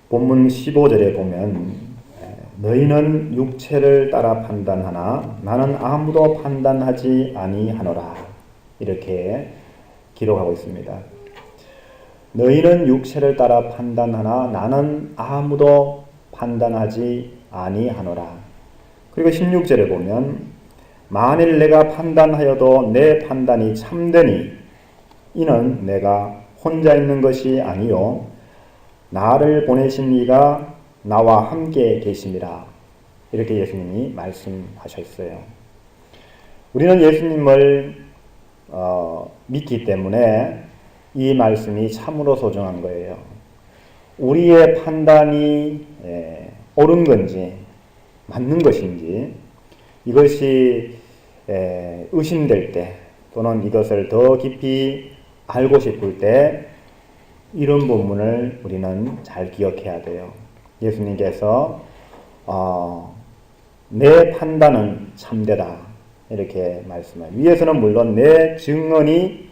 본문 15절에 보면 너희는 육체를 따라 판단하나 나는 아무도 판단하지 아니하노라 이렇게 기록하고 있습니다. 너희는 육체를 따라 판단하나 나는 아무도 판단하지 아니하노라. 그리고 16절에 보면 만일 내가 판단하여도 내 판단이 참되니 이는 내가 혼자 있는 것이 아니요 나를 보내신 이가 나와 함께 계심이라. 이렇게 예수님이 말씀하셨어요. 우리는 예수님을 믿기 때문에 이 말씀이 참으로 소중한 거예요. 우리의 판단이 옳은 건지 맞는 것인지 이것이 의심될 때 또는 이것을 더 깊이 알고 싶을 때 이런 본문을 우리는 잘 기억해야 돼요. 예수님께서 내 판단은 참되다 이렇게 말씀해요. 위에서는 물론 내 증언이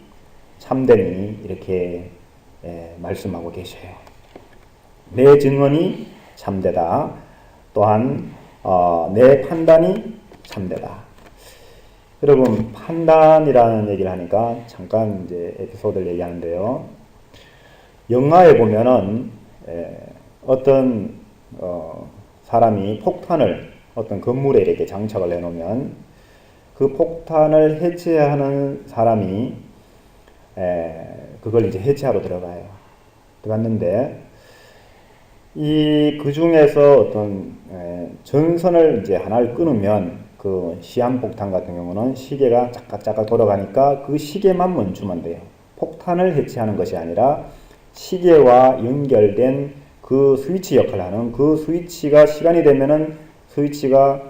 참되니 이렇게 말씀하고 계셔요. 내 증언이 참되다. 또한 내 판단이 참되다. 여러분 판단이라는 얘기를 하니까 잠깐 이제 에피소드를 얘기하는데요. 영화에 보면은 어떤 사람이 폭탄을 어떤 건물에 이렇게 장착을 해놓으면 그 폭탄을 해체하는 사람이 그걸 이제 해체하러 들어가요. 들어갔는데 그 중에서 어떤 전선을 이제 하나를 끊으면 그 시한폭탄 같은 경우는 시계가 짝깍짝깍 돌아가니까 그 시계만 멈추면 돼요. 폭탄을 해체하는 것이 아니라 시계와 연결된 그 스위치 역할을 하는 그 스위치가 시간이 되면은 스위치가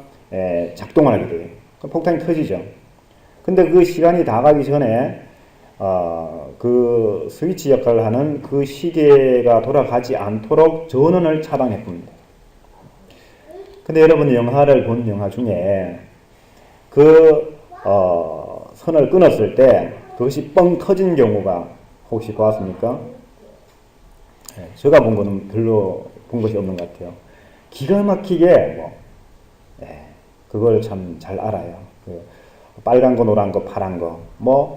작동을 하게 돼요. 그럼 폭탄이 터지죠. 근데 그 시간이 다 가기 전에 그 스위치 역할을 하는 그 시계가 돌아가지 않도록 전원을 차단해 봅니다. 근데 여러분 영화를 본 영화 중에 그 선을 끊었을 때 그것이 뻥 터진 경우가 혹시 보았습니까? 제가 본 거는 별로 본 것이 없는 것 같아요. 기가 막히게 그걸 참 잘 알아요. 빨간 거, 노란 거, 파란 거,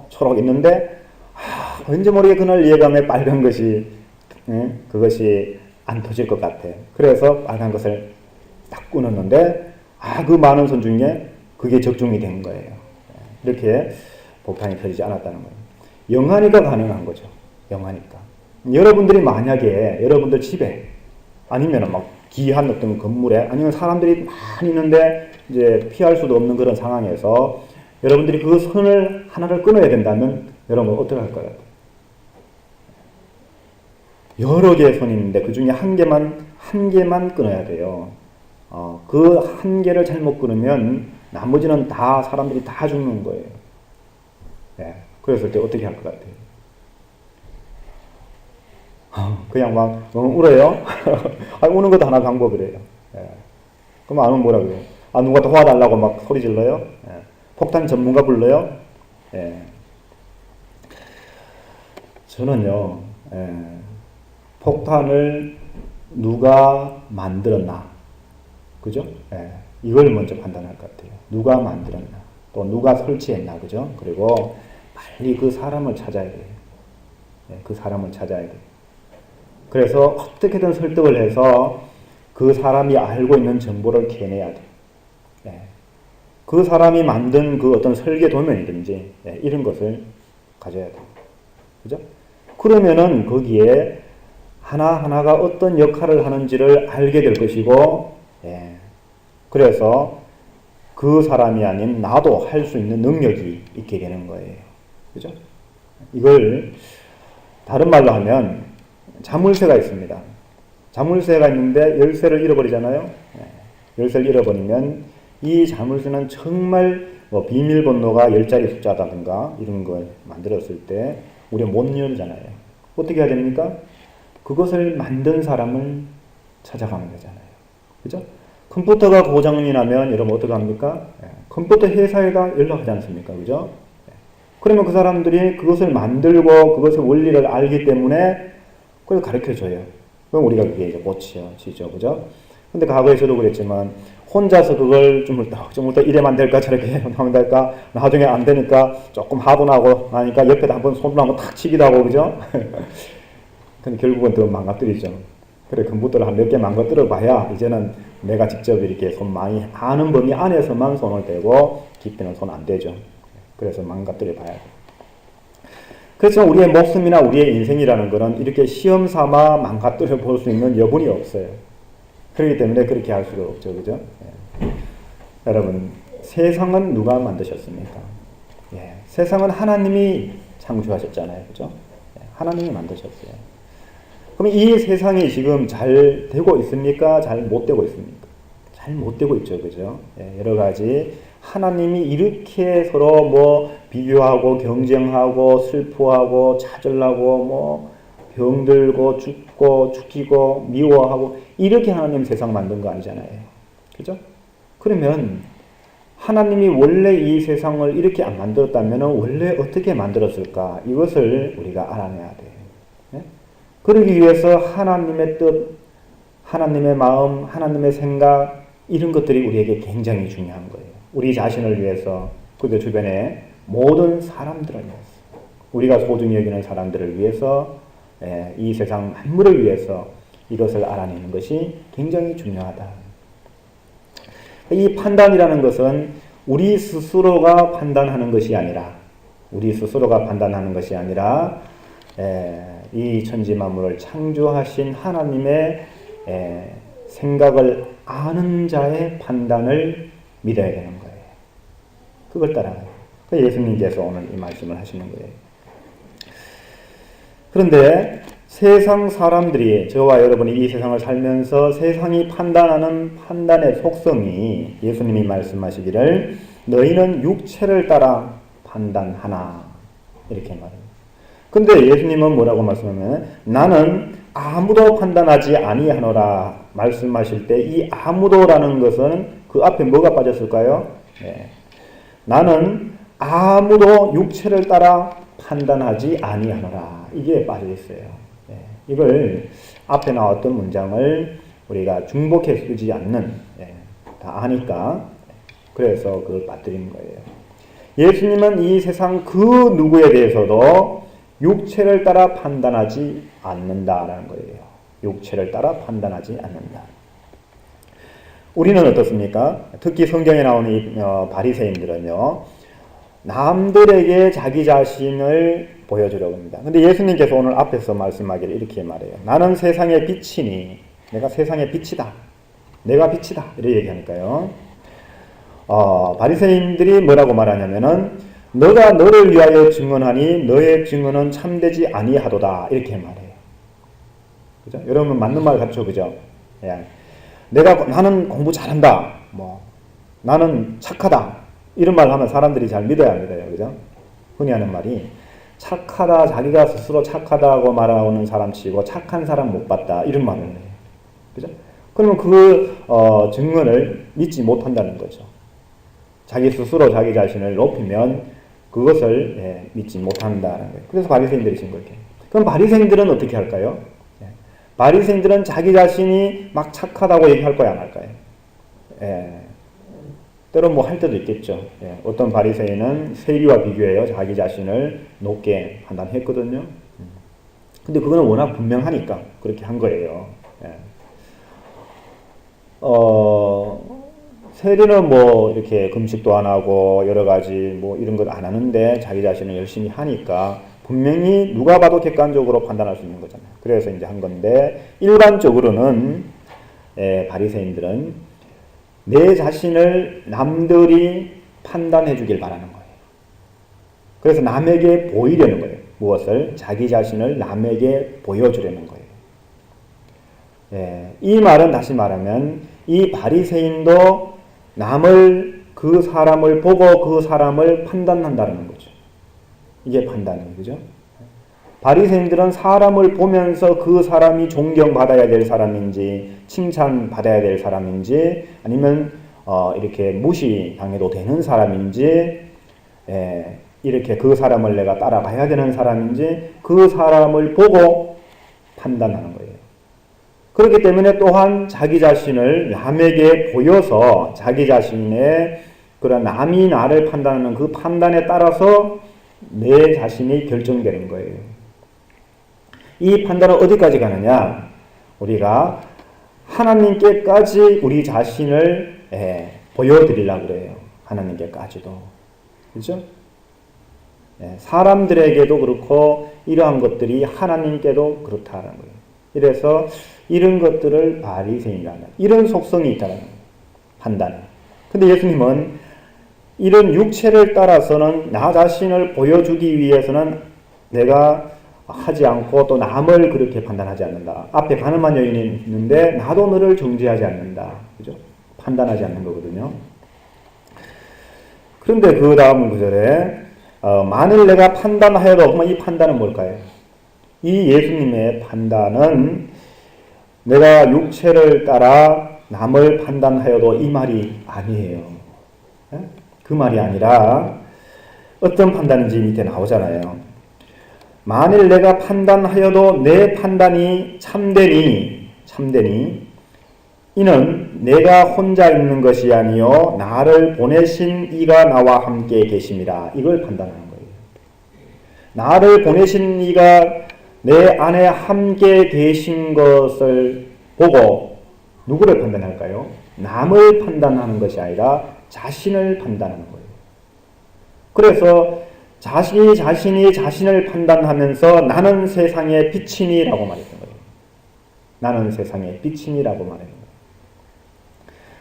초록 있는데 왠지 모르게 그날 예감에 빨간 것이 그것이 안 터질 것 같아. 그래서 빨간 것을 딱 끊었는데 그 많은 선 중에 그게 적중이 된 거예요. 이렇게 폭탄이 터지지 않았다는 거예요. 영하니까 가능한 거죠. 영하니까. 여러분들이 만약에 여러분들 집에 아니면 막 귀한 어떤 건물에 아니면 사람들이 많이 있는데 이제 피할 수도 없는 그런 상황에서 여러분들이 그 선을 하나를 끊어야 된다면 여러분 어떻게 할 것 같아요? 여러 개의 선이 있는데 그 중에 한 개만 끊어야 돼요. 그 한 개를 잘못 끊으면 나머지는 다 사람들이 다 죽는 거예요. 그랬을 때 어떻게 할 것 같아요? 그냥 막 울어요. 우는 것도 하나 방법이래요. 그럼 안 우면 뭐라 그래요? 누가 도와달라고 막 소리 질러요? 폭탄 전문가 불러요? 저는요, 폭탄을 누가 만들었나? 그죠? 이걸 먼저 판단할 것 같아요. 누가 만들었나? 또 누가 설치했나? 그죠? 그리고 빨리 그 사람을 찾아야 돼요. 그 사람을 찾아야 돼요. 그래서 어떻게든 설득을 해서 그 사람이 알고 있는 정보를 캐내야 돼. 그 사람이 만든 그 어떤 설계 도면이든지 이런 것을 가져야 돼. 그죠? 그러면은 거기에 하나하나가 어떤 역할을 하는지를 알게 될 것이고, 그래서 그 사람이 아닌 나도 할 수 있는 능력이 있게 되는 거예요. 그죠? 이걸 다른 말로 하면 자물쇠가 있습니다. 자물쇠가 있는데 열쇠를 잃어버리잖아요. 열쇠를 잃어버리면 이 자물쇠는 정말 비밀번호가 10자리 숫자다든가 이런 걸 만들었을 때 우리가 못 열잖아요. 어떻게 해야 됩니까? 그것을 만든 사람을 찾아가면 되잖아요. 그죠? 컴퓨터가 고장이 나면 여러분 어떻게 합니까? 컴퓨터 회사에다 연락하지 않습니까? 그죠? 그러면 그 사람들이 그것을 만들고 그것의 원리를 알기 때문에 그걸 가르쳐줘요. 그럼 우리가 그게 이제 고쳐지죠. 그죠? 근데 과거에서도 그랬지만, 혼자서 그걸 좀 더 이래만 될까, 저렇게 하면 될까, 나중에 안 되니까 조금 하분하고 나니까 옆에다 한번 손을 한번 탁 치기도 하고, 그죠? 근데 결국은 더 망가뜨리죠. 그래, 컴퓨터를 한 몇 개 망가뜨려 봐야 이제는 내가 직접 이렇게 손 많이 하는 범위 안에서만 손을 대고 깊이는 손 안 대죠. 그래서 망가뜨려 봐야 돼요. 그래서 우리의 목숨이나 우리의 인생이라는 것은 이렇게 시험 삼아 망가뜨려 볼 수 있는 여분이 없어요. 그렇기 때문에 그렇게 할 수가 없죠. 그죠? 예. 여러분, 세상은 누가 만드셨습니까? 예. 세상은 하나님이 창조하셨잖아요. 그죠? 예. 하나님이 만드셨어요. 그럼 이 세상이 지금 잘 되고 있습니까? 잘 못 되고 있습니까? 잘 못 되고 있죠. 그죠? 예. 여러 가지 하나님이 이렇게 서로 뭐 비교하고 경쟁하고 슬퍼하고 찾으려고 뭐 병들고 죽고 죽이고 미워하고 이렇게 하나님 세상 만든 거 아니잖아요. 그죠? 그러면 하나님이 원래 이 세상을 이렇게 안 만들었다면 원래 어떻게 만들었을까? 이것을 우리가 알아내야 돼요. 네? 그러기 위해서 하나님의 뜻, 하나님의 마음, 하나님의 생각 이런 것들이 우리에게 굉장히 중요한 거예요. 우리 자신을 위해서, 그리고 주변의 모든 사람들을 위해서, 우리가 소중히 여기는 사람들을 위해서, 이 세상 만물을 위해서 이것을 알아내는 것이 굉장히 중요하다. 이 판단이라는 것은 우리 스스로가 판단하는 것이 아니라, 이 천지 만물을 창조하신 하나님의 생각을 아는 자의 판단을 믿어야 되는 거예요. 그걸 따라가요. 예수님께서 오늘 이 말씀을 하시는 거예요. 그런데 세상 사람들이, 저와 여러분이 이 세상을 살면서 세상이 판단하는 판단의 속성이 예수님이 말씀하시기를 너희는 육체를 따라 판단하나 이렇게 말합니다. 근데 예수님은 뭐라고 말씀하면 나는 아무도 판단하지 아니하노라 말씀하실 때 이 아무도라는 것은 그 앞에 뭐가 빠졌을까요? 네. 나는 아무도 육체를 따라 판단하지 아니하노라. 이게 빠져 있어요. 예, 이걸 앞에 나왔던 문장을 우리가 중복해 쓰지 않는, 다 아니까 그래서 그걸 빠뜨린 거예요. 예수님은 이 세상 그 누구에 대해서도 육체를 따라 판단하지 않는다라는 거예요. 육체를 따라 판단하지 않는다. 우리는 어떻습니까? 특히 성경에 나오는 이 바리새인들은요. 남들에게 자기 자신을 보여주려고 합니다. 근데 예수님께서 오늘 앞에서 말씀하기를 이렇게 말해요. 나는 세상의 빛이니, 내가 세상의 빛이다. 내가 빛이다. 이렇게 얘기하니까요. 바리새인들이 뭐라고 말하냐면은 너가 너를 위하여 증언하니 너의 증언은 참되지 아니하도다. 이렇게 말해요. 그죠? 여러분 맞는 말 같죠? 그죠? 예. 나는 공부 잘한다. 나는 착하다. 이런 말 하면 사람들이 잘 믿어야 믿어요. 그죠? 흔히 하는 말이 착하다, 자기가 스스로 착하다고 말하는 사람 치고 착한 사람 못 봤다. 이런 말을 해요. 그죠? 그러면 그 증언을 믿지 못한다는 거죠. 자기 스스로 자기 자신을 높이면 그것을 믿지 못한다는 거예요. 그래서 바리새인들이 진 거예요. 그럼 바리새인들은 어떻게 할까요? 바리새인들은 자기 자신이 막 착하다고 얘기할 거야, 안 할까요? 때론 뭐 할 때도 있겠죠. 어떤 바리새인은 세리와 비교해요. 자기 자신을 높게 판단했거든요. 근데 그거는 워낙 분명하니까 그렇게 한 거예요. 세리는 뭐 이렇게 금식도 안 하고 여러 가지 뭐 이런 것 안 하는데 자기 자신을 열심히 하니까 분명히 누가 봐도 객관적으로 판단할 수 있는 거잖아요. 그래서 이제 한 건데 일반적으로는 바리새인들은 내 자신을 남들이 판단해 주길 바라는 거예요. 그래서 남에게 보이려는 거예요. 무엇을? 자기 자신을 남에게 보여주려는 거예요. 이 말은 다시 말하면 이 바리새인도 남을 그 사람을 보고 그 사람을 판단한다는 거죠. 이게 판단이에요. 그죠? 바리새인들은 사람을 보면서 그 사람이 존경받아야 될 사람인지 칭찬받아야 될 사람인지 아니면 이렇게 무시당해도 되는 사람인지 이렇게 그 사람을 내가 따라가야 되는 사람인지 그 사람을 보고 판단하는 거예요. 그렇기 때문에 또한 자기 자신을 남에게 보여서 자기 자신의 그런 남이 나를 판단하는 그 판단에 따라서 내 자신이 결정되는 거예요. 이 판단은 어디까지 가느냐? 우리가 하나님께까지 우리 자신을 보여드리려고 그래요. 하나님께까지도. 그렇죠? 사람들에게도 그렇고 이러한 것들이 하나님께도 그렇다는 거예요. 이래서 이런 것들을 바리새인이라는 이런 속성이 있다는 거예요. 판단. 근데 예수님은 이런 육체를 따라서는 나 자신을 보여주기 위해서는 내가 하지 않고 또 남을 그렇게 판단하지 않는다. 앞에 가늠한 여인이 있는데 나도 너를 정죄하지 않는다. 그죠? 판단하지 않는 거거든요. 그런데 그 다음 구절에 만일 내가 판단하여도, 그러면 이 판단은 뭘까요? 이 예수님의 판단은 내가 육체를 따라 남을 판단하여도 이 말이 아니에요. 그 말이 아니라 어떤 판단인지 밑에 나오잖아요. 만일 내가 판단하여도 내 판단이 참되니 이는 내가 혼자 있는 것이 아니요 나를 보내신 이가 나와 함께 계심이라. 이걸 판단하는 거예요. 나를 보내신 이가 내 안에 함께 계신 것을 보고 누구를 판단할까요? 남을 판단하는 것이 아니라 자신을 판단하는 거예요. 그래서 자신이 자신을 판단하면서 나는 세상의 빛이니라고 말했던 거예요. 나는 세상의 빛이니라고 말했던 거예요.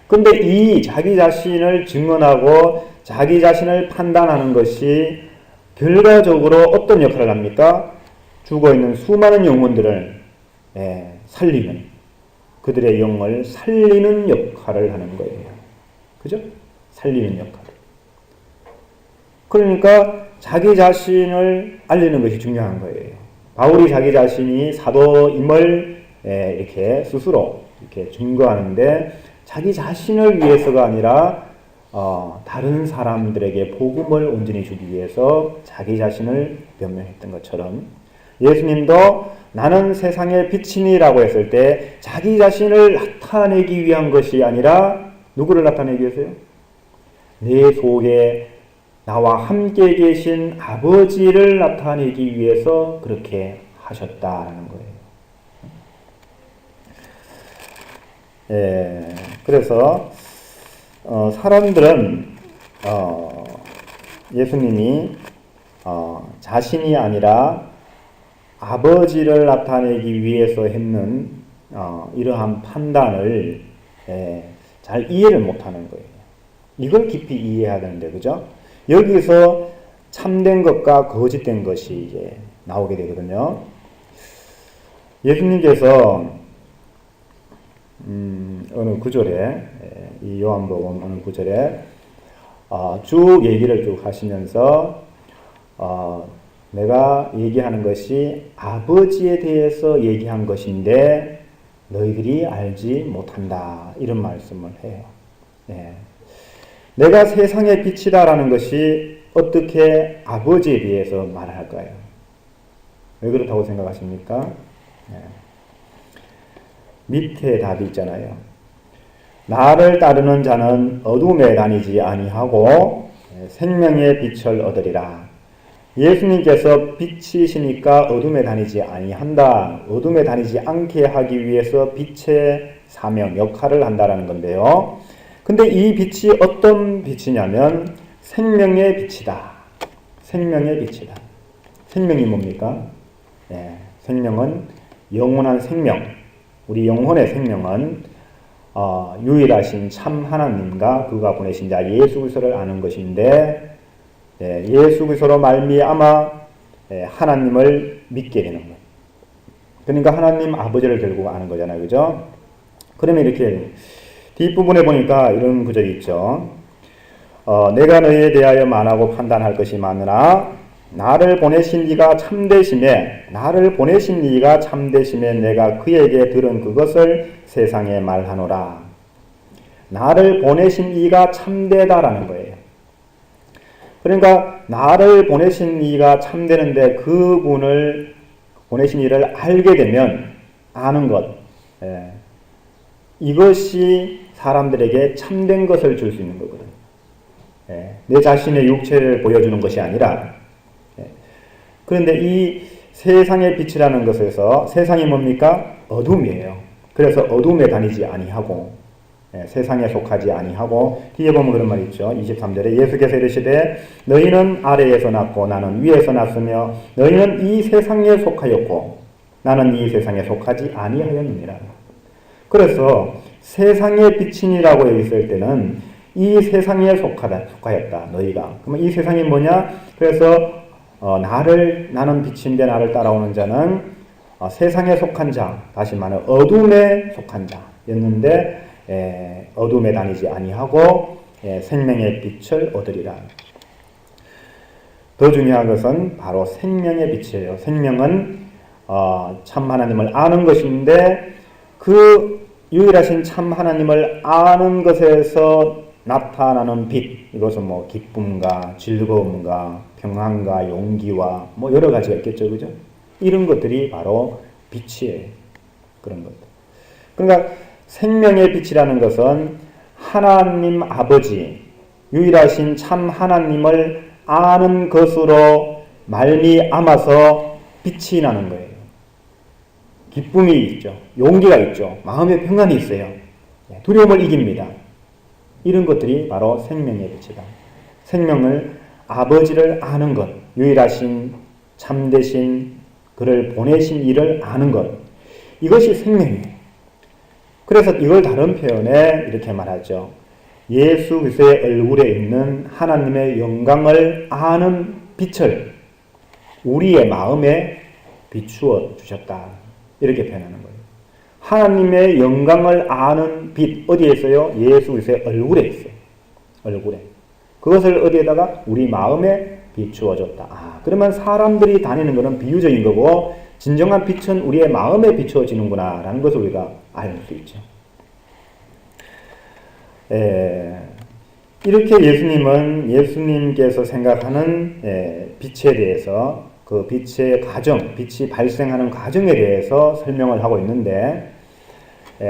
근데 이 자기 자신을 증언하고 자기 자신을 판단하는 것이 결과적으로 어떤 역할을 합니까? 죽어있는 수많은 영혼들을 살리는, 그들의 영을 살리는 역할을 하는 거예요. 그죠? 살리는 역할. 그러니까 자기 자신을 알리는 것이 중요한 거예요. 바울이 자기 자신이 사도임을 이렇게 스스로 이렇게 증거하는데 자기 자신을 위해서가 아니라 다른 사람들에게 복음을 온전히 주기 위해서 자기 자신을 변명했던 것처럼 예수님도 나는 세상의 빛이니라고 했을 때 자기 자신을 나타내기 위한 것이 아니라 누구를 나타내기 위해서요? 내 속에 나와 함께 계신 아버지를 나타내기 위해서 그렇게 하셨다라는 거예요. 그래서 사람들은 예수님이 자신이 아니라 아버지를 나타내기 위해서 했는 이러한 판단을 잘 이해를 못하는 거예요. 이걸 깊이 이해해야 되는데, 그죠? 여기서 참된 것과 거짓된 것이 이제 나오게 되거든요. 예수님께서 어느 구절에, 이 요한복음 어느 구절에 쭉 얘기를 쭉 하시면서 내가 얘기하는 것이 아버지에 대해서 얘기한 것인데 너희들이 알지 못한다, 이런 말씀을 해요. 내가 세상의 빛이다라는 것이 어떻게 아버지에 대해서 말을 할까요? 왜 그렇다고 생각하십니까? 밑에 답이 있잖아요. 나를 따르는 자는 어둠에 다니지 아니하고 생명의 빛을 얻으리라. 예수님께서 빛이시니까 어둠에 다니지 아니한다. 어둠에 다니지 않게 하기 위해서 빛의 사명, 역할을 한다라는 건데요. 근데 이 빛이 어떤 빛이냐면 생명의 빛이다. 생명의 빛이다. 생명이 뭡니까? 생명은 영원한 생명. 우리 영혼의 생명은 유일하신 참 하나님과 그가 보내신 자 예수 그리스도를 아는 것인데 예수 그리스도로 말미암아 하나님을 믿게 되는 거예요. 그러니까 하나님 아버지를 결국 아는 거잖아요. 그죠? 그러면 이렇게 뒷부분에 보니까 이런 구절이 있죠. 내가 너희에 대하여 말하고 판단할 것이 많으나 나를 보내신 이가 참되심에 내가 그에게 들은 그것을 세상에 말하노라. 나를 보내신 이가 참되다라는 거예요. 그러니까 나를 보내신 이가 참되는데 그분을 보내신 이를 알게 되면 아는 것, 예. 이것이 사람들에게 참된 것을 줄 수 있는 거거든. 예. 내 자신의 육체를 보여주는 것이 아니라. 예. 그런데 이 세상의 빛이라는 것에서 세상이 뭡니까? 어둠이에요. 그래서 어둠에 다니지 아니하고 세상에 속하지 아니하고 뒤에 보면 그런 말이 있죠. 23절에 예수께서 이르시되 너희는 아래에서 났고 나는 위에서 났으며 너희는 이 세상에 속하였고 나는 이 세상에 속하지 아니하였느니라. 그래서 세상의 빛이니라고 얘기했을 때는 이 세상에 속하였다 너희가. 그러면 이 세상이 뭐냐? 그래서 나는 빛인데 나를 따라오는 자는 세상에 속한 자, 다시 말하면 어둠에 속한 자였는데 어둠에 다니지 아니하고 생명의 빛을 얻으리라. 더 중요한 것은 바로 생명의 빛이에요. 생명은 참 하나님을 아는 것인데 그 유일하신 참 하나님을 아는 것에서 나타나는 빛, 이것은 뭐 기쁨과 즐거움과 평안과 용기와 뭐 여러 가지가 있겠죠, 그죠? 이런 것들이 바로 빛이에요. 그런 것들. 그러니까 생명의 빛이라는 것은 하나님 아버지, 유일하신 참 하나님을 아는 것으로 말미암아서 빛이 나는 거예요. 기쁨이 있죠. 용기가 있죠. 마음의 평안이 있어요. 두려움을 이깁니다. 이런 것들이 바로 생명의 빛이다. 생명을 아버지를 아는 것, 유일하신 참되신 그를 보내신 이를 아는 것, 이것이 생명이에요. 그래서 이걸 다른 표현에 이렇게 말하죠. 예수 그리스도의 얼굴에 있는 하나님의 영광을 아는 빛을 우리의 마음에 비추어 주셨다. 이렇게 표현하는 거예요. 하나님의 영광을 아는 빛 어디에 있어요? 예수 그리스도의 얼굴에 있어요. 얼굴에. 그것을 어디에다가? 우리 마음에 비추어 줬다. 그러면 사람들이 다니는 것은 비유적인 거고 진정한 빛은 우리의 마음에 비추어지는구나 라는 것을 우리가 알 수 있죠. 이렇게 예수님께서 생각하는 빛에 대해서 그 빛의 과정, 빛이 발생하는 과정에 대해서 설명을 하고 있는데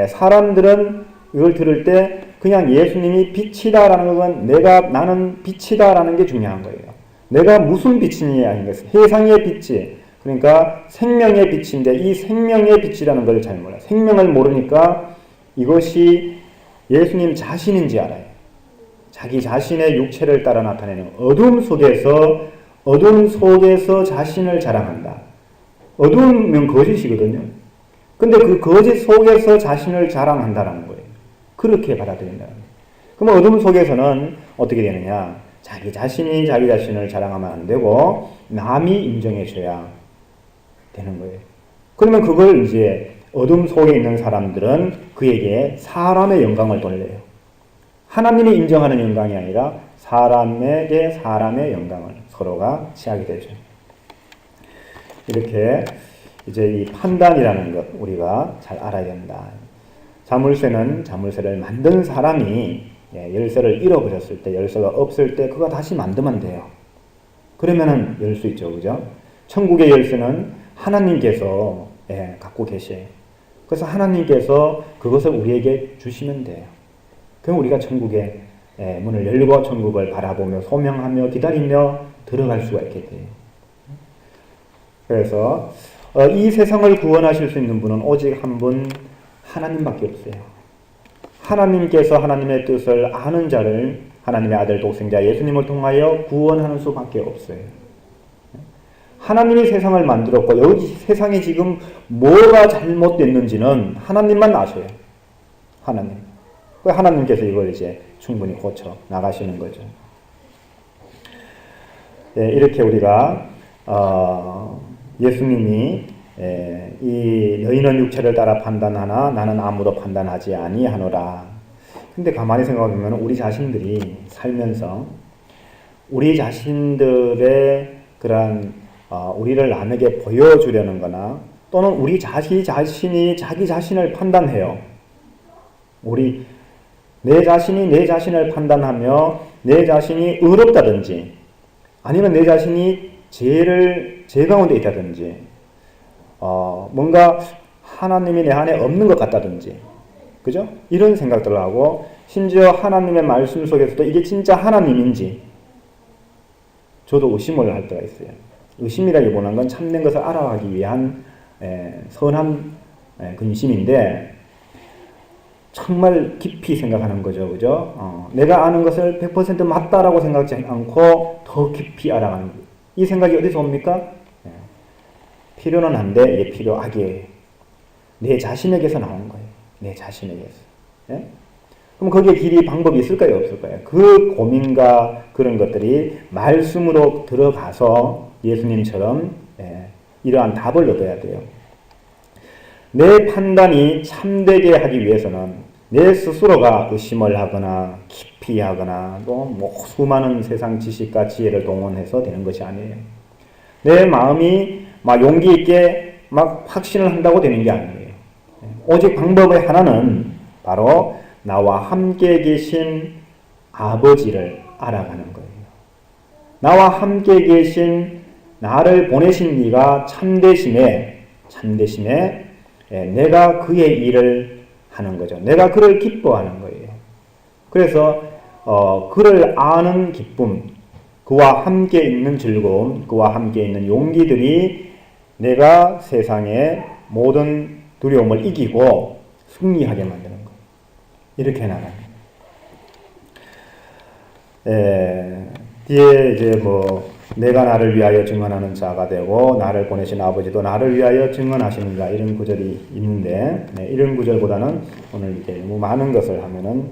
사람들은 이걸 들을 때 그냥 예수님이 빛이다라는 건 나는 빛이다라는 게 중요한 거예요. 내가 무슨 빛이냐 하는 것은 세상의 빛이, 그러니까 생명의 빛인데 이 생명의 빛이라는 걸 잘 몰라요. 생명을 모르니까 이것이 예수님 자신인지 알아요. 자기 자신의 육체를 따라 나타내는 어둠 속에서 자신을 자랑한다. 어두우면 거짓이거든요. 근데 그 거짓 속에서 자신을 자랑한다라는 거예요. 그렇게 받아들인다는 거예요. 그럼 어둠 속에서는 어떻게 되느냐? 자기 자신이 자기 자신을 자랑하면 안 되고 남이 인정해줘야 되는 거예요. 그러면 그걸 이제 어둠 속에 있는 사람들은 그에게 사람의 영광을 돌려요. 하나님이 인정하는 영광이 아니라 사람에게 사람의 영광을 서로가 취하게 되죠. 이렇게 이제 이 판단이라는 것 우리가 잘 알아야 된다. 자물쇠를 만든 사람이 열쇠를 잃어버렸을 때, 열쇠가 없을 때 그거 다시 만들면 돼요. 그러면은 열 수 있죠, 그죠? 천국의 열쇠는 하나님께서 갖고 계셔요. 그래서 하나님께서 그것을 우리에게 주시면 돼요. 그럼 우리가 천국의 문을 열고 천국을 바라보며 소명하며 기다리며 들어갈 수가 있게 돼요. 그래서 이 세상을 구원하실 수 있는 분은 오직 한 분 하나님밖에 없어요. 하나님께서 하나님의 뜻을 아는 자를 하나님의 아들 독생자 예수님을 통하여 구원하는 수밖에 없어요. 하나님이 세상을 만들었고 여기 세상에 지금 뭐가 잘못됐는지는 하나님만 아셔요. 하나님께서 이걸 이제 충분히 고쳐 나가시는 거죠. 이렇게 우리가 예수님이 이 너희는 육체를 따라 판단하나 나는 아무도 판단하지 아니하노라. 근데 가만히 생각해보면 우리 자신들이 살면서 우리 자신들의 그런 우리를 남에게 보여주려는 거나 또는 우리 자신이 자기 자신을 판단해요. 내 자신이 내 자신을 판단하며 내 자신이 의롭다든지 아니면 내 자신이 죄 가운데 있다든지 뭔가 하나님이 내 안에 없는 것 같다든지, 그죠? 이런 생각들을 하고, 심지어 하나님의 말씀 속에서도 이게 진짜 하나님인지 저도 의심을 할 때가 있어요. 의심이라기보다는 건 참된 것을 알아가기 위한 선한 근심인데, 정말 깊이 생각하는 거죠. 그죠? 내가 아는 것을 100% 맞다라고 생각하지 않고 더 깊이 알아가는 거예요. 이 생각이 어디서 옵니까? 필요는 한데 이게 필요하게 내 자신에게서 나오는 거예요. 내 자신에게서. 예? 그럼 거기에 길이 방법이 있을까요? 없을까요? 그 고민과 그런 것들이 말씀으로 들어가서 예수님처럼 이러한 답을 얻어야 돼요. 내 판단이 참되게 하기 위해서는 내 스스로가 의심을 하거나 깊이 하거나 또 뭐 수많은 세상 지식과 지혜를 동원해서 되는 것이 아니에요. 내 마음이 막 용기 있게 막 확신을 한다고 되는 게 아니에요. 오직 방법의 하나는 바로 나와 함께 계신 아버지를 알아가는 거예요. 나와 함께 계신 나를 보내신 이가 참되심에 내가 그의 일을 하는 거죠. 내가 그를 기뻐하는 거예요. 그래서 그를 아는 기쁨, 그와 함께 있는 즐거움, 그와 함께 있는 용기들이 내가 세상의 모든 두려움을 이기고 승리하게 만드는 거예요. 이렇게 나가는 거예요. 뒤에 이제 내가 나를 위하여 증언하는 자가 되고 나를 보내신 아버지도 나를 위하여 증언하시는가 이런 구절이 있는데 이런 구절보다는 오늘 이제 너무 많은 것을 하면은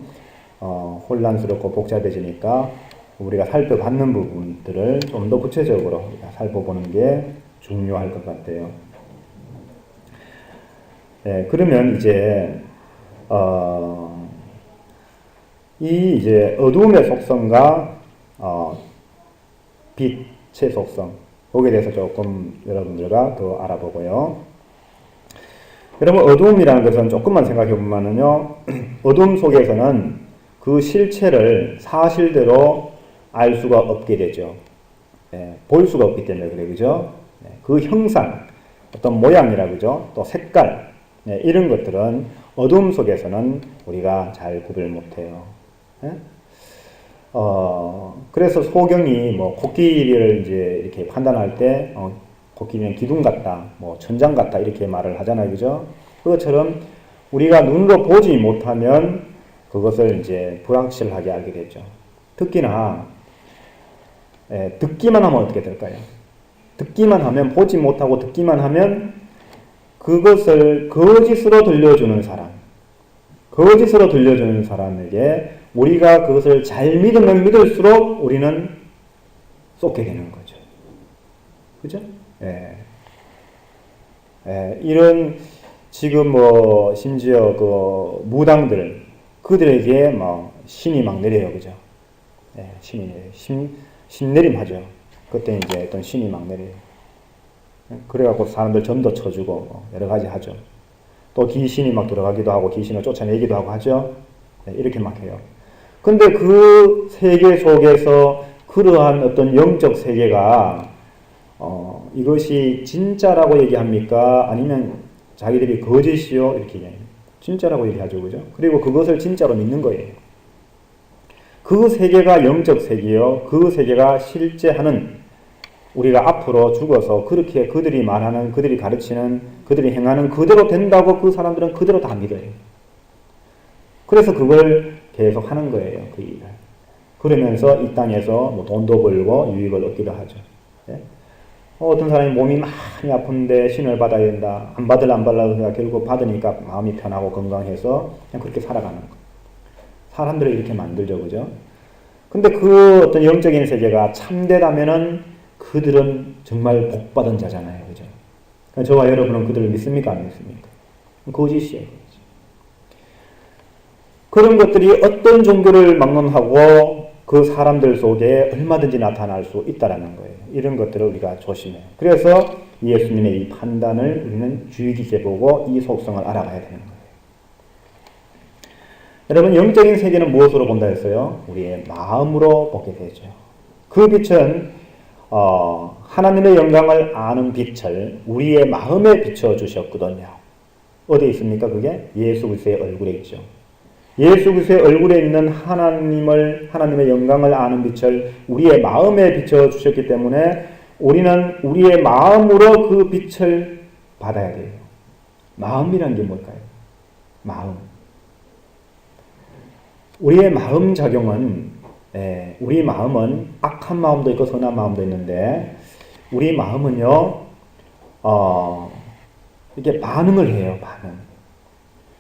혼란스럽고 복잡해지니까 우리가 살펴받는 부분들을 좀 더 구체적으로 살펴보는 게 중요할 것 같아요. 그러면 이제 이제 어두움의 속성과 빛의 속성, 거기에 대해서 조금 여러분들과 더 알아보고요. 여러분, 어두움이라는 것은 조금만 생각해 보면은요, 어두움 속에서는 그 실체를 사실대로 알 수가 없게 되죠. 볼 수가 없기 때문에 그래, 그죠? 그 형상, 어떤 모양이라 그죠? 또 색깔, 이런 것들은 어두움 속에서는 우리가 잘 구별 못해요. 그래서 소경이 코끼리를 이제 이렇게 판단할 때, 코끼리는 기둥 같다, 천장 같다, 이렇게 말을 하잖아요. 그죠? 그것처럼 우리가 눈으로 보지 못하면 그것을 이제 불확실하게 알게 되죠. 특히나, 듣기만 하면 어떻게 될까요? 듣기만 하면, 보지 못하고 듣기만 하면 그것을 거짓으로 들려주는 사람에게 우리가 그것을 잘 믿으면 믿을수록 우리는 쏟게 되는 거죠. 그죠? 이런, 지금 심지어 그 무당들, 그들에게 신이 막 내려요. 그죠? 신이 내려요. 신내림 하죠. 그때 이제 어떤 신이 막 내려요. 그래갖고 사람들 점도 쳐주고 여러 가지 하죠. 또 귀신이 막 들어가기도 하고 귀신을 쫓아내기도 하고 하죠. 이렇게 막 해요. 근데 그 세계 속에서 그러한 어떤 영적 세계가 이것이 진짜라고 얘기합니까? 아니면 자기들이 거짓이요? 이렇게 얘기해요. 진짜라고 얘기하죠. 그죠? 그리고 그것을 진짜로 믿는 거예요. 그 세계가 영적 세계요. 그 세계가 실제 하는, 우리가 앞으로 죽어서 그렇게 그들이 말하는, 그들이 가르치는, 그들이 행하는 그대로 된다고 그 사람들은 그대로 다 믿어요. 그래서 그걸 계속 하는 거예요. 그 일을. 그러면서 이 땅에서 돈도 벌고 유익을 얻기도 하죠. 어떤 사람이 몸이 많이 아픈데 신을 받아야 된다. 안 받으려고 결국 받으니까 마음이 편하고 건강해서 그냥 그렇게 살아가는 거예요. 사람들을 이렇게 만들죠. 그죠? 근데 그 어떤 영적인 세계가 참되다면은 그들은 정말 복받은 자잖아요. 그죠? 저와 여러분은 그들을 믿습니까? 안 믿습니까? 거짓이에요. 그런 것들이 어떤 종교를 막론하고 그 사람들 속에 얼마든지 나타날 수 있다는 거예요. 이런 것들을 우리가 조심해요. 그래서 예수님의 이 판단을 우리는 주의 깊게 보고 이 속성을 알아가야 되는 거예요. 여러분, 영적인 세계는 무엇으로 본다 했어요? 우리의 마음으로 보게 되죠. 그 빛은 하나님의 영광을 아는 빛을 우리의 마음에 비춰주셨거든요. 어디에 있습니까? 그게 예수 그리스도의 얼굴에 있죠. 예수 그리스도의 얼굴에 있는 하나님의 영광을 아는 빛을 우리의 마음에 비춰 주셨기 때문에 우리는 우리의 마음으로 그 빛을 받아야 돼요. 마음이란 게 뭘까요? 마음. 우리의 마음 작용은, 우리 마음은 악한 마음도 있고 선한 마음도 있는데, 우리 마음은요, 이렇게 반응을 해요, 반응.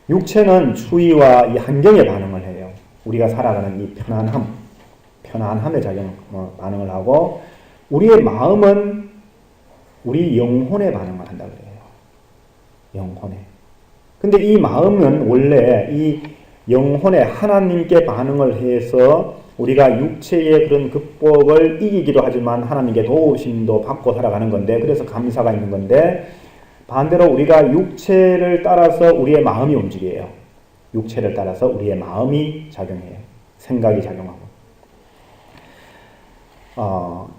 육체는 추위와 이 환경에 반응을 해요. 우리가 살아가는 이 편안함에 반응을 하고, 우리의 마음은 우리 영혼에 반응을 한다 그래요. 영혼에. 근데 이 마음은 원래 이 영혼에 하나님께 반응을 해서 우리가 육체의 그런 극복을 이기기도 하지만 하나님께 도우심도 받고 살아가는 건데, 그래서 감사가 있는 건데, 반대로 우리가 육체를 따라서 우리의 마음이 움직여요. 육체를 따라서 우리의 마음이 작용해요. 생각이 작용하고.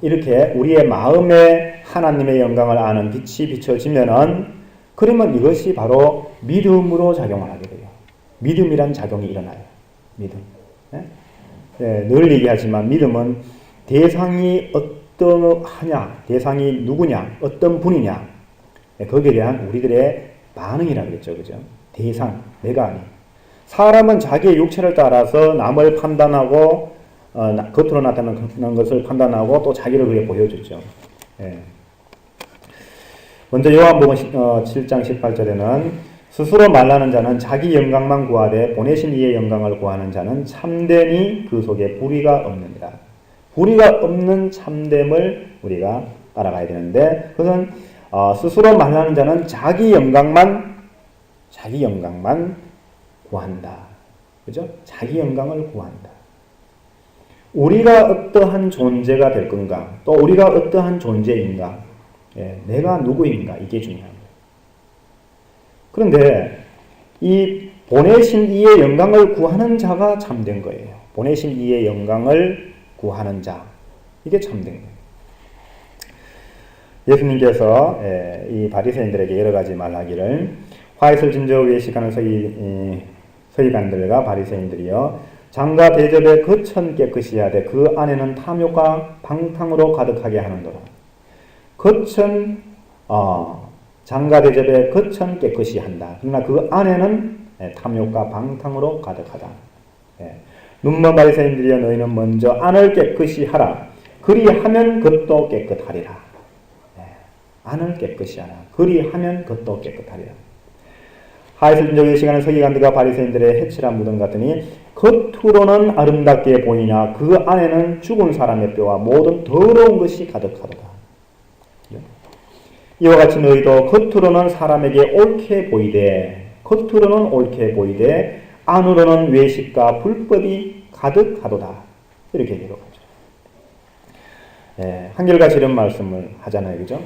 이렇게 우리의 마음에 하나님의 영광을 아는 빛이 비춰지면은, 그러면 이것이 바로 믿음으로 작용을 하게 돼요. 믿음이란 작용이 일어나요. 믿음. 늘 얘기하지만 믿음은 대상이 어떠하냐, 대상이 누구냐, 어떤 분이냐, 거기에 대한 우리들의 반응이라고 그랬죠. 그죠? 대상, 내가 아니. 사람은 자기의 육체를 따라서 남을 판단하고, 겉으로 나타나는 것을 판단하고 또 자기를 그렇게 보여주죠. 먼저 요한복음 7장 18절에는 스스로 말하는 자는 자기 영광만 구하되 보내신 이의 영광을 구하는 자는 참되니 그 속에 불의가 없느니라. 불의가 없는 참됨을 우리가 따라가야 되는데, 그것은 스스로 말하는 자는 자기 영광만 구한다. 그죠? 자기 영광을 구한다. 우리가 어떠한 존재가 될 건가? 또 우리가 어떠한 존재인가? 내가 누구인가? 이게 중요합니다. 그런데 이 보내신 이의 영광을 구하는 자가 참된 거예요. 보내신 이의 영광을 구하는 자. 이게 참된 거예요. 예수님께서 이 바리새인들에게 여러 가지 말하기를, 화이슬 진저 외식하는 서기관들과 바리새인들이여, 장과 대접에 겉은 깨끗이 하되 그 안에는 탐욕과 방탕으로 가득하게 하는도다. 겉은 장과 대접에 겉은 깨끗이 한다. 그러나 그 안에는 탐욕과 방탕으로 가득하다. 눈먼 바리새인들이여, 너희는 먼저 안을 깨끗이 하라. 그리하면 겉도 깨끗하리라. 안을 깨끗이 하라. 그리하면 겉도 깨끗하리라. 하이슬 진저의 시간에 서기관들과 바리새인들의 해칠한 무덤 같으니 겉으로는 아름답게 보이나 그 안에는 죽은 사람의 뼈와 모든 더러운 것이 가득하도다. 이와 같이 너희도 겉으로는 사람에게 옳게 보이되 안으로는 외식과 불법이 가득하도다. 이렇게 기록하죠. 한결같이 이런 말씀을 하잖아요. 그죠?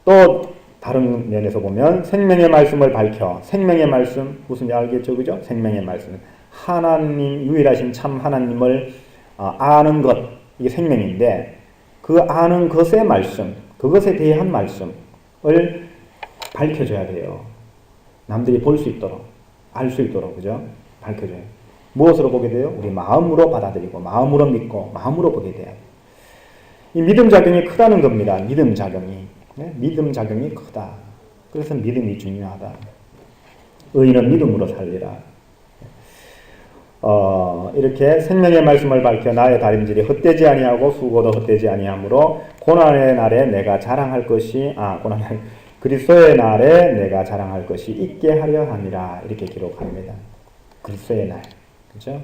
또 다른 면에서 보면 생명의 말씀을 밝혀, 생명의 말씀 무슨 알겠죠? 그죠? 생명의 말씀, 하나님, 유일하신 참 하나님을 아는 것, 이게 생명인데, 그 아는 것의 말씀, 그것에 대한 말씀을 밝혀줘야 돼요. 남들이 볼 수 있도록, 알 수 있도록, 그죠? 밝혀줘요. 무엇으로 보게 돼요? 우리 마음으로 받아들이고, 마음으로 믿고, 마음으로 보게 돼요. 이 믿음 작용이 크다는 겁니다. 믿음 작용이. 믿음 작용이 크다. 그래서 믿음이 중요하다. 의인은 믿음으로 살리라. 이렇게 생명의 말씀을 밝혀 나의 다림질이 헛되지 아니하고 수고도 헛되지 아니하므로 고난의 날에 내가 자랑할 것이 그리스도의 날에 내가 자랑할 것이 있게 하려 함이라. 이렇게 기록합니다. 그리스도의 날, 그렇죠?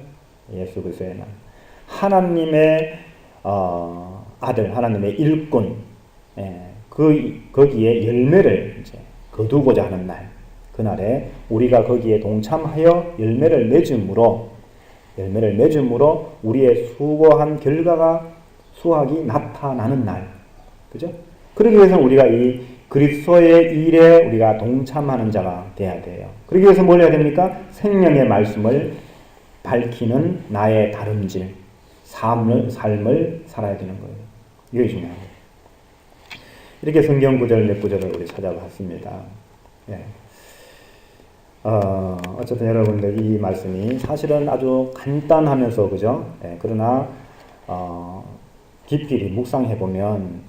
예수 그리스도의 날. 하나님의 아들, 하나님의 일꾼. 거기에 열매를 이제 거두고자 하는 날, 그날에 우리가 거기에 동참하여 열매를 맺음으로 우리의 수고한 결과가 수확이 나타나는 날, 그죠? 그러기 위해서 우리가 이 그리스도의 일에 우리가 동참하는 자가 돼야 돼요. 그러기 위해서 뭘 해야 됩니까? 생명의 말씀을 밝히는 나의 다름질, 삶을 살아야 되는 거예요. 이게 중요합니다. 이렇게 성경 구절 몇 구절을 우리 찾아봤습니다. 예. 어쨌든 여러분들 이 말씀이 사실은 아주 간단하면서 그죠? 예, 그러나 깊이 묵상해 보면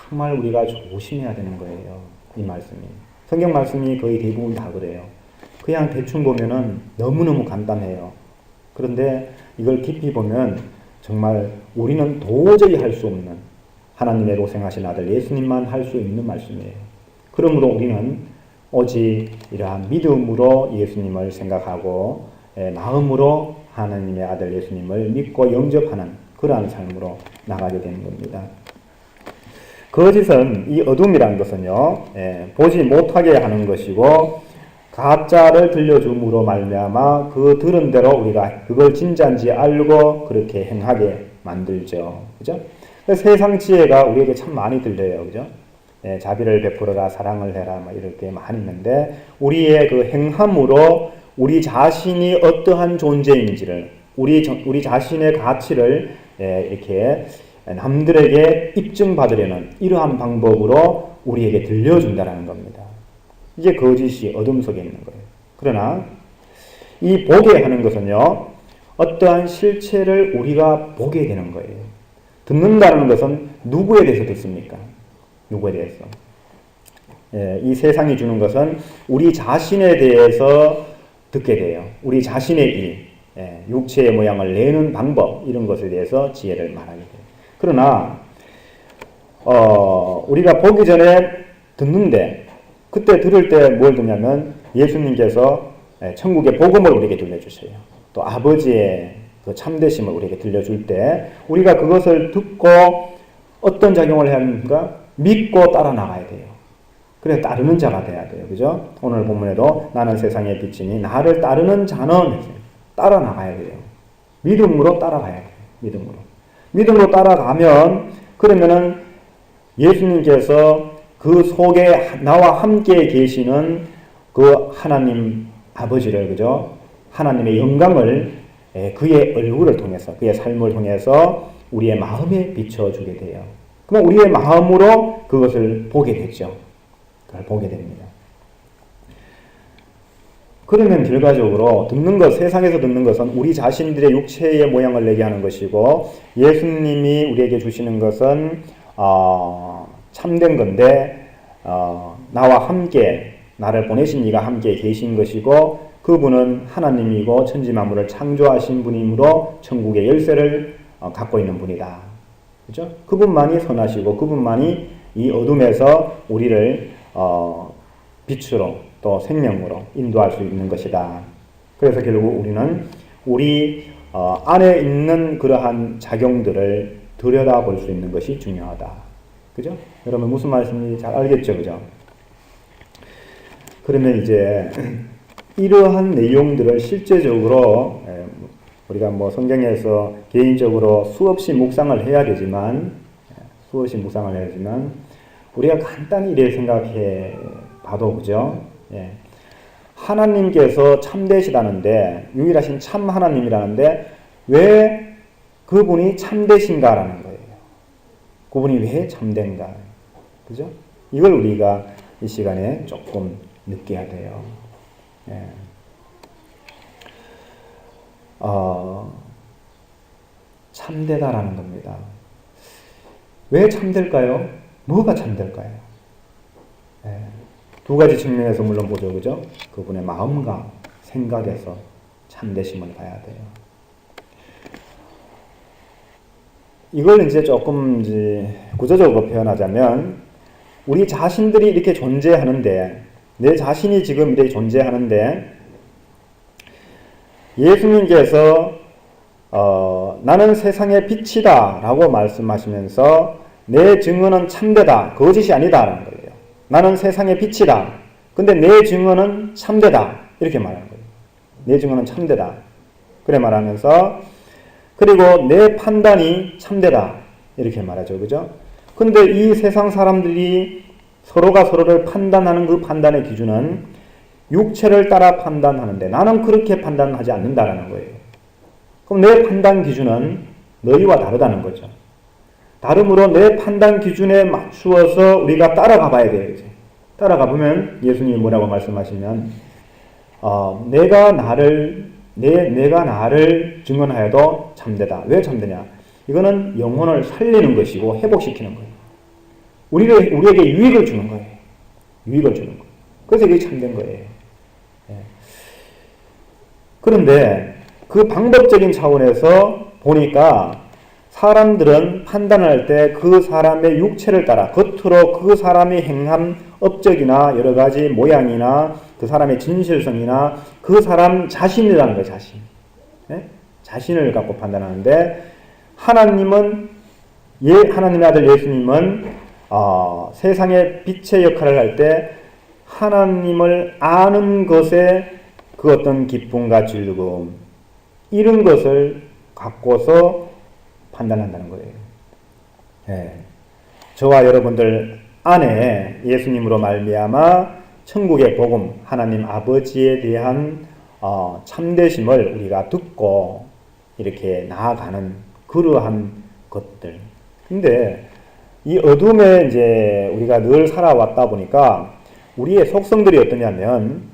정말 우리가 조심해야 되는 거예요. 이 말씀이. 성경 말씀이 거의 대부분 다 그래요. 그냥 대충 보면은 너무너무 간단해요. 그런데 이걸 깊이 보면 정말 우리는 도저히 할 수 없는 하나님의 로생하신 아들 예수님만 할 수 있는 말씀이에요. 그러므로 우리는 오직 이러한 믿음으로 예수님을 생각하고 마음으로 하나님의 아들 예수님을 믿고 영접하는 그러한 삶으로 나가게 되는 겁니다. 거짓은 이 어둠이란 것은요, 보지 못하게 하는 것이고 가짜를 들려줌으로 말미암아 그 들은 대로 우리가 그걸 진짜인지 알고 그렇게 행하게 만들죠. 그죠? 세상 지혜가 우리에게 참 많이 들려요. 그죠? 자비를 베풀어라, 사랑을 해라, 이렇게 많이 있는데, 우리의 그 행함으로 우리 자신이 어떠한 존재인지를, 우리 자신의 가치를 이렇게 남들에게 입증받으려는 이러한 방법으로 우리에게 들려준다는 겁니다. 이게 거짓이 어둠 속에 있는 거예요. 그러나 이 보게 하는 것은요, 어떠한 실체를 우리가 보게 되는 거예요. 듣는다는 것은 누구에 대해서 듣습니까? 누구에 대해서? 이 세상이 주는 것은 우리 자신에 대해서 듣게 돼요. 우리 자신의 일, 육체의 모양을 내는 방법, 이런 것에 대해서 지혜를 말하게 돼요. 그러나 우리가 보기 전에 듣는데, 그때 들을 때 뭘 듣냐면 예수님께서 천국의 복음을 우리에게 들려주세요. 또 아버지의 그 참되심을 우리에게 들려줄 때 우리가 그것을 듣고 어떤 작용을 해야 하는가? 믿고 따라 나가야 돼요. 그래 따르는 자가 돼야 돼요. 그죠? 오늘 본문에도 나는 세상의 빛이니 나를 따르는 자는 따라 나가야 돼요. 믿음으로 따라가야 돼요. 믿음으로 따라가면 그러면은 예수님께서 그 속에 나와 함께 계시는 그 하나님 아버지를, 그죠? 하나님의 영광을 그의 얼굴을 통해서, 그의 삶을 통해서 우리의 마음에 비춰주게 돼요. 그럼 우리의 마음으로 그것을 보게 되죠. 그걸 보게 됩니다. 그러면 결과적으로 듣는 것, 세상에서 듣는 것은 우리 자신들의 육체의 모양을 내게 하는 것이고, 예수님이 우리에게 주시는 것은 참된 건데, 나와 함께, 나를 보내신 이가 함께 계신 것이고, 그분은 하나님이고 천지만물을 창조하신 분이므로 천국의 열쇠를 갖고 있는 분이다. 그죠? 그분만이 선하시고 그분만이 이 어둠에서 우리를 빛으로 또 생명으로 인도할 수 있는 것이다. 그래서 결국 우리는 우리 안에 있는 그러한 작용들을 들여다볼 수 있는 것이 중요하다. 그죠? 여러분 무슨 말씀인지 잘 알겠죠? 그죠? 그러면 이제 이러한 내용들을 실제적으로 우리가 뭐 성경에서 개인적으로 수없이 묵상을 해야 되지만 우리가 간단히 이렇게 생각해 봐도, 그죠? 하나님께서 참되시다는데, 유일하신 참 하나님이라는데 왜 그분이 참되신가라는 거예요. 그분이 왜 참된가? 그죠? 이걸 우리가 이 시간에 조금 느껴야 돼요. 참되다라는 겁니다. 왜 참될까요? 뭐가 참될까요? 두 가지 측면에서 물론 보죠, 그죠? 그분의 마음과 생각에서 참되심을 봐야 돼요. 이걸 이제 조금 이제 구조적으로 표현하자면, 우리 자신들이 이렇게 존재하는데, 내 자신이 지금 이렇게 존재하는데, 예수님께서 나는 세상의 빛이다 라고 말씀하시면서 내 증언은 참되다, 거짓이 아니다 라는 거예요. 나는 세상의 빛이다. 근데 내 증언은 참되다. 이렇게 말하는 거예요. 내 증언은 참되다. 그래 말하면서, 그리고 내 판단이 참되다. 이렇게 말하죠. 그죠? 근데 이 세상 사람들이 서로가 서로를 판단하는 그 판단의 기준은 육체를 따라 판단하는데 나는 그렇게 판단하지 않는다라는 거예요. 그럼 내 판단 기준은 너희와 다르다는 거죠. 다름으로 내 판단 기준에 맞추어서 우리가 따라가 봐야 돼요. 이제. 따라가 보면 예수님이 뭐라고 말씀하시면 내가 나를 증언하여도 참되다. 왜 참되냐? 이거는 영혼을 살리는 것이고 회복시키는 거예요. 우리에게 유익을 주는 거예요. 유익을 주는 거예요. 그래서 이게 참된 거예요. 그런데 그 방법적인 차원에서 보니까 사람들은 판단할 때 그 사람의 육체를 따라 겉으로 그 사람이 행한 업적이나 여러 가지 모양이나 그 사람의 진실성이나 그 사람 자신이라는 거예요. 자신. 자신을 갖고 판단하는데 하나님의 아들 예수님은 세상의 빛의 역할을 할 때 하나님을 아는 것에 그 어떤 기쁨과 즐거움 이런 것을 갖고서 판단한다는 거예요. 저와 여러분들 안에 예수님으로 말미암아 천국의 복음, 하나님 아버지에 대한 참되심을 우리가 듣고 이렇게 나아가는 그러한 것들. 근데 이 어둠에 이제 우리가 늘 살아왔다 보니까 우리의 속성들이 어떠냐면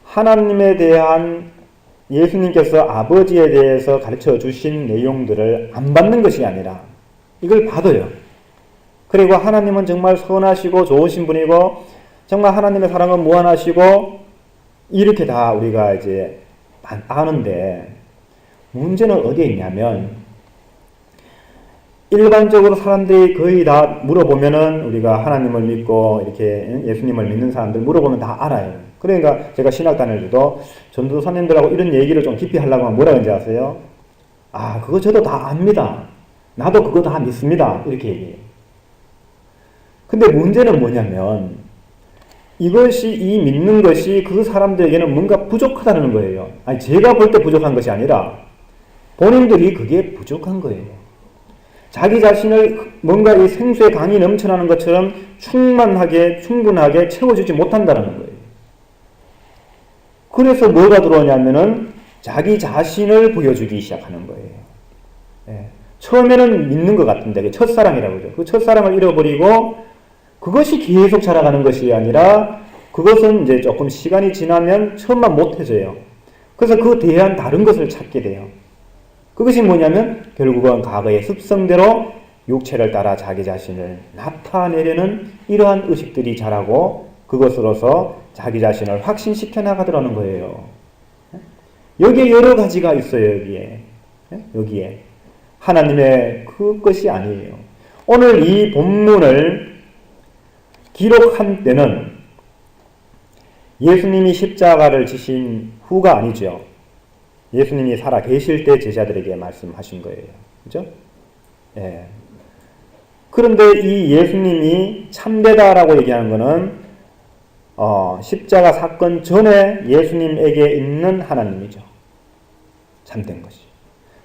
하나님에 대한 예수님께서 아버지에 대해서 가르쳐 주신 내용들을 안 받는 것이 아니라 이걸 받아요. 그리고 하나님은 정말 선하시고 좋으신 분이고 정말 하나님의 사랑은 무한하시고 이렇게 다 우리가 이제 아는데 문제는 어디에 있냐면 일반적으로 사람들이 거의 다 물어보면은 우리가 하나님을 믿고 이렇게 예수님을 믿는 사람들 물어보면 다 알아요. 그러니까 제가 신학 다닐 때도 전도사님들하고 이런 얘기를 좀 깊이 하려고 하면 뭐라 그런지 아세요? 그거 저도 다 압니다. 나도 그거 다 믿습니다. 이렇게 얘기해요. 근데 문제는 뭐냐면 이것이 이 믿는 것이 그 사람들에게는 뭔가 부족하다는 거예요. 아니 제가 볼 때 부족한 것이 아니라 본인들이 그게 부족한 거예요. 자기 자신을 뭔가 이 생수의 강이 넘쳐나는 것처럼 충분하게 채워주지 못한다는 거예요. 그래서 뭐가 들어오냐면은 자기 자신을 보여주기 시작하는 거예요. 처음에는 믿는 것 같은데 첫사랑이라고 그러죠. 그 첫사랑을 잃어버리고 그것이 계속 자라가는 것이 아니라 그것은 이제 조금 시간이 지나면 처음만 못해져요. 그래서 그 대한 다른 것을 찾게 돼요. 그것이 뭐냐면 결국은 과거의 습성대로 육체를 따라 자기 자신을 나타내려는 이러한 의식들이 자라고 그것으로서 자기 자신을 확신시켜 나가더라는 거예요. 여기에 여러 가지가 있어요. 여기에 하나님의 그것이 아니에요. 오늘 이 본문을 기록한 때는 예수님이 십자가를 지신 후가 아니죠. 예수님이 살아 계실 때 제자들에게 말씀하신 거예요. 그죠? 그런데 이 예수님이 참되다라고 얘기하는 것은 십자가 사건 전에 예수님에게 있는 하나님이죠. 참된 것이.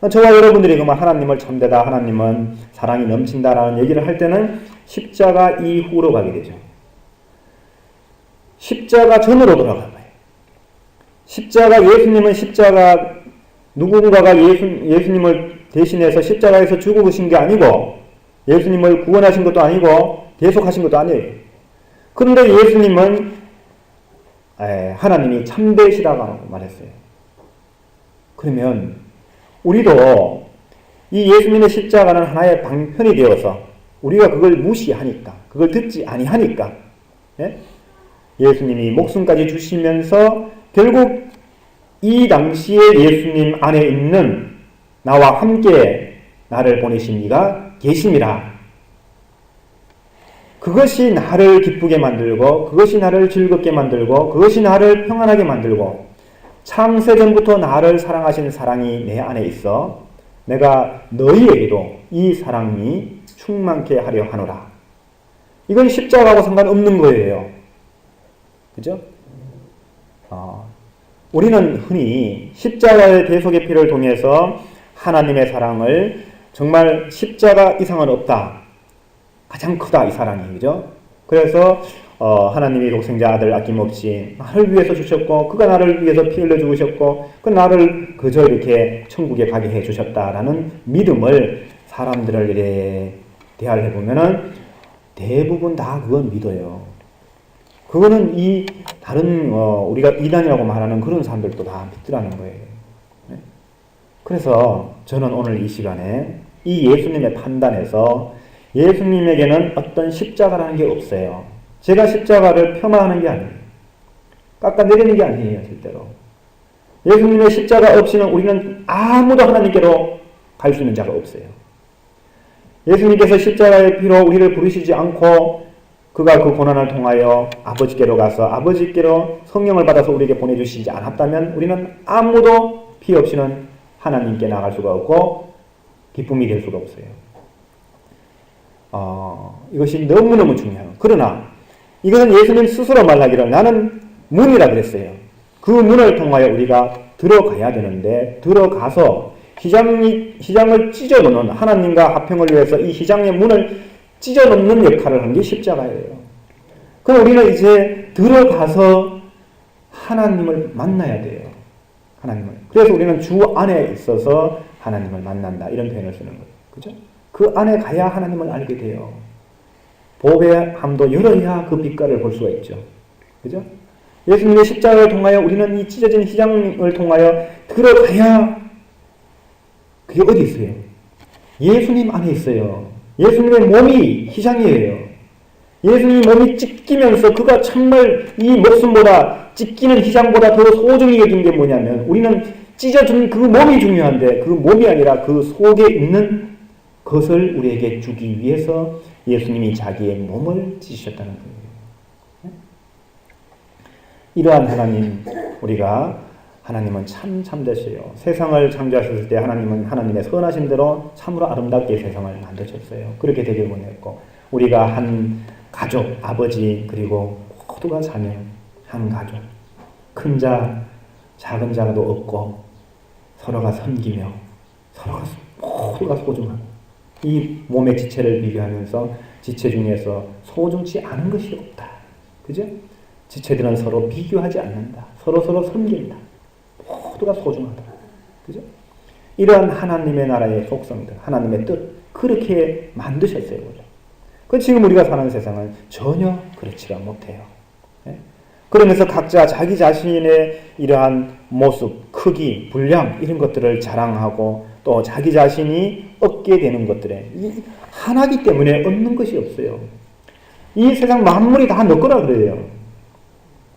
저와 여러분들이 그만 하나님을 참되다, 하나님은 사랑이 넘친다라는 얘기를 할 때는 십자가 이후로 가게 되죠. 십자가 전으로 돌아가는 거예요. 예수님은 십자가 누군가가 예수님을 대신해서 십자가에서 죽으신 게 아니고 예수님을 구원하신 것도 아니고 대속하신 것도 아니에요. 그런데 예수님은 하나님이 참되시다고 말했어요. 그러면 우리도 이 예수님의 십자가는 하나의 방편이 되어서 우리가 그걸 무시하니까 그걸 듣지 아니하니까 예수님이 목숨까지 주시면서 결국 이 당시에 예수님 안에 있는 나와 함께 나를 보내신 이가 계심이라. 그것이 나를 기쁘게 만들고 그것이 나를 즐겁게 만들고 그것이 나를 평안하게 만들고 창세전부터 나를 사랑하신 사랑이 내 안에 있어 내가 너희에게도 이 사랑이 충만케 하려 하노라. 이건 십자가하고 상관없는 거예요. 그죠? 우리는 흔히 십자가의 대속의 피를 통해서 하나님의 사랑을 정말 십자가 이상은 없다. 가장 크다 이 사랑이. 그죠? 그래서 하나님이 독생자 아들 아낌없이 나를 위해서 주셨고 그가 나를 위해서 피 흘려 죽으셨고 그 나를 그저 이렇게 천국에 가게 해 주셨다라는 믿음을 사람들을 이렇게 대화를 해보면은 대부분 다 그건 믿어요. 그거는 이 다른 우리가 이단이라고 말하는 그런 사람들도 다 믿더라는 거예요. 네? 그래서 저는 오늘 이 시간에 이 예수님의 판단에서 예수님에게는 어떤 십자가라는 게 없어요. 제가 십자가를 폄하하는 게 아니에요. 깎아내리는 게 아니에요. 절대로. 예수님의 십자가 없이는 우리는 아무도 하나님께로 갈 수 있는 자가 없어요. 예수님께서 십자가의 피로 우리를 부르시지 않고 그가 그 고난을 통하여 아버지께로 가서 아버지께로 성령을 받아서 우리에게 보내주시지 않았다면 우리는 아무도 피 없이는 하나님께 나갈 수가 없고 기쁨이 될 수가 없어요. 이것이 너무너무 중요해요. 그러나 이것은 예수님 스스로 말하기를 나는 문이라 그랬어요. 그 문을 통하여 우리가 들어가야 되는데 들어가서 휘장을 찢어놓는 하나님과 화평을 위해서 이 휘장의 문을 찢어놓는 역할을 한 게 십자가예요. 그럼 우리는 이제 들어가서 하나님을 만나야 돼요. 하나님을. 그래서 우리는 주 안에 있어서 하나님을 만난다. 이런 표현을 쓰는 거예요. 그죠? 그 안에 가야 하나님을 알게 돼요. 보배의 함도 열어야 그 빛깔을 볼 수가 있죠. 그죠? 예수님의 십자가를 통하여 우리는 이 찢어진 휘장을 통하여 들어가야 그게 어디 있어요? 예수님 안에 있어요. 예수님의 몸이 휘장이에요. 예수님의 몸이 찢기면서 그가 정말 이 목숨보다 찢기는 휘장보다 더 소중히 여긴 게 뭐냐면 우리는 찢어진 그 몸이 중요한데 그 몸이 아니라 그 속에 있는 것을 우리에게 주기 위해서 예수님이 자기의 몸을 찢으셨다는 거예요. 이러한 하나님, 우리가 하나님은 참 참되세요. 세상을 창조하셨을 때 하나님은 하나님의 선하신 대로 참으로 아름답게 세상을 만드셨어요. 그렇게 되길 원했고 우리가 한 가족, 아버지 그리고 모두가 자녀, 한 가족, 큰 자, 작은 자도 없고 서로가 섬기며 서로가 모두가 소중하고 이 몸의 지체를 비교하면서 지체 중에서 소중치 않은 것이 없다. 그죠? 지체들은 서로 비교하지 않는다. 서로 섬긴다. 모두가 소중하다. 그죠? 이러한 하나님의 나라의 속성들, 하나님의 뜻, 그렇게 만드셨어요. 그 지금 우리가 사는 세상은 전혀 그렇지가 못해요. 네? 그러면서 각자 자기 자신의 이러한 모습, 크기, 분량 이런 것들을 자랑하고 또 자기 자신이 얻게 되는 것들에 하나이기 때문에 얻는 것이 없어요. 이 세상 만물이 다 너 거라 그래요.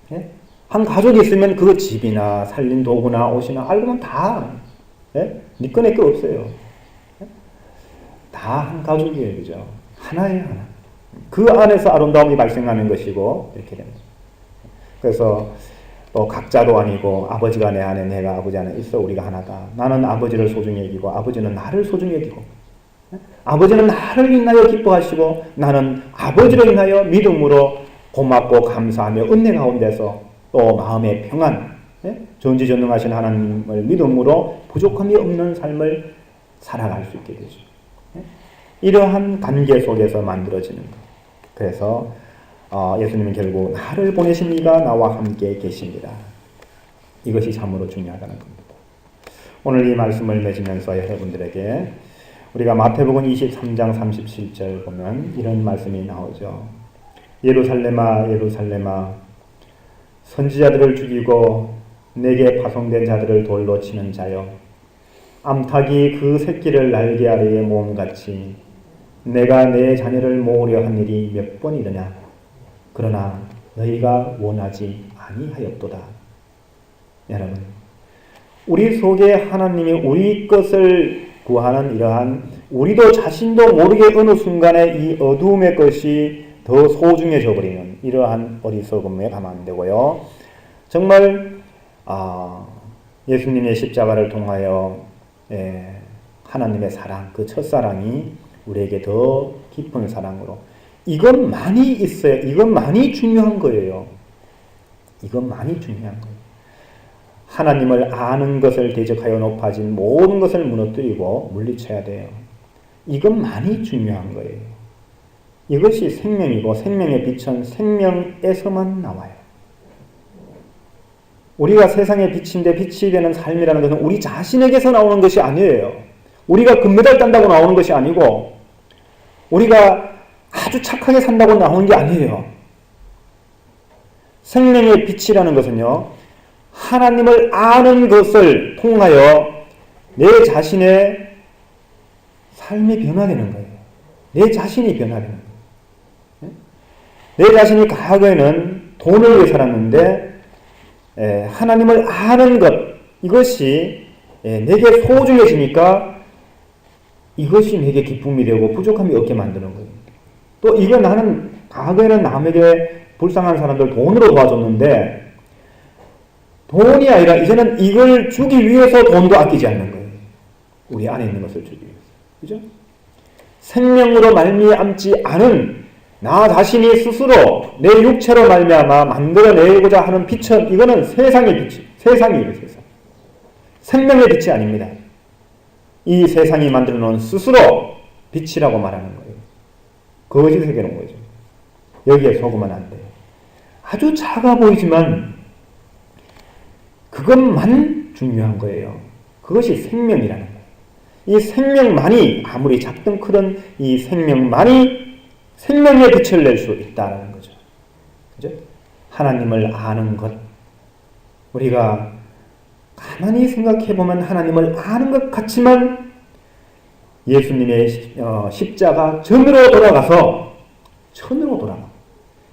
네? 한 가족이 있으면 그 집이나 살림 도구나 옷이나 알고 보면 다 네 거 내 거 없어요. 다 한 가족이에요. 그죠? 하나예요. 하나. 그 안에서 아름다움이 발생하는 것이고 이렇게 됩니다. 그래서 또 각자도 아니고 아버지가 내 안에 내가 아버지 안에 있어 우리가 하나다. 나는 아버지를 소중히 여기고 아버지는 나를 소중히 여기고 아버지는 나를 인하여 기뻐하시고 나는 아버지를 인하여 믿음으로 고맙고 감사하며 은혜 가운데서 또 마음의 평안, 전지전능하신 하나님을 믿음으로 부족함이 없는 삶을 살아갈 수 있게 되죠. 이러한 관계 속에서 만들어지는 것. 그래서 예수님은 결국 나를 보내신 이가 나와 함께 계십니다. 이것이 참으로 중요하다는 겁니다. 오늘 이 말씀을 맺으면서 여러분들에게 우리가 마태복음 23장 37절 보면 이런 말씀이 나오죠. 예루살렘아 예루살렘아 선지자들을 죽이고 내게 파송된 자들을 돌로 치는 자여 암탉이 그 새끼를 날개 아래에 모음같이 내가 내 자녀를 모으려 한 일이 몇 번이더냐 그러나 너희가 원하지 아니하였도다. 여러분 우리 속에 하나님이 우리 것을 구하는 이러한 우리도 자신도 모르게 어느 순간에 이 어두움의 것이 더 소중해져 버리는 이러한 어리석음에 가면 안 되고요. 정말 예수님의 십자가를 통하여 하나님의 사랑, 그 첫사랑이 우리에게 더 깊은 사랑으로 이것만이 있어요. 이것만이 중요한 거예요. 이것만이 중요한 거예요. 하나님을 아는 것을 대적하여 높아진 모든 것을 무너뜨리고 물리쳐야 돼요. 이것만이 중요한 거예요. 이것이 생명이고 생명의 빛은 생명에서만 나와요. 우리가 세상의 빛인데 빛이 되는 삶이라는 것은 우리 자신에게서 나오는 것이 아니에요. 우리가 금메달 딴다고 나오는 것이 아니고 우리가 아주 착하게 산다고 나오는 게 아니에요. 생명의 빛이라는 것은요, 하나님을 아는 것을 통하여 내 자신의 삶이 변화되는 거예요. 내 자신이 변화되는 거예요. 내 자신이 과거에는 돈을 위해 살았는데 하나님을 아는 것, 이것이 내게 소중해지니까 이것이 내게 기쁨이 되고 부족함이 없게 만드는 거예요. 또 이거 나는 과거에는 남에게 불쌍한 사람들 돈으로 도와줬는데 돈이 아니라 이제는 이걸 주기 위해서 돈도 아끼지 않는 거예요. 우리 안에 있는 것을 주기 위해서. 그죠? 생명으로 말미암지 않은 나 자신이 스스로 내 육체로 말미암아 만들어내고자 하는 빛은 이거는 세상의 빛이, 세상이에요, 세상. 생명의 빛이 아닙니다. 이 세상이 만들어 놓은 스스로 빛이라고 말하는 거예요. 거짓 새겨놓은 거죠. 여기에 속으면 안 돼요. 아주 작아 보이지만 그것만 중요한 거예요. 그것이 생명이라는 거예요. 이 생명만이 아무리 작든 크든 이 생명만이 생명의 빛을 낼 수 있다는 거죠. 그죠? 하나님을 아는 것. 우리가 가만히 생각해 보면 하나님을 아는 것 같지만 예수님의 십자가 전으로 돌아가서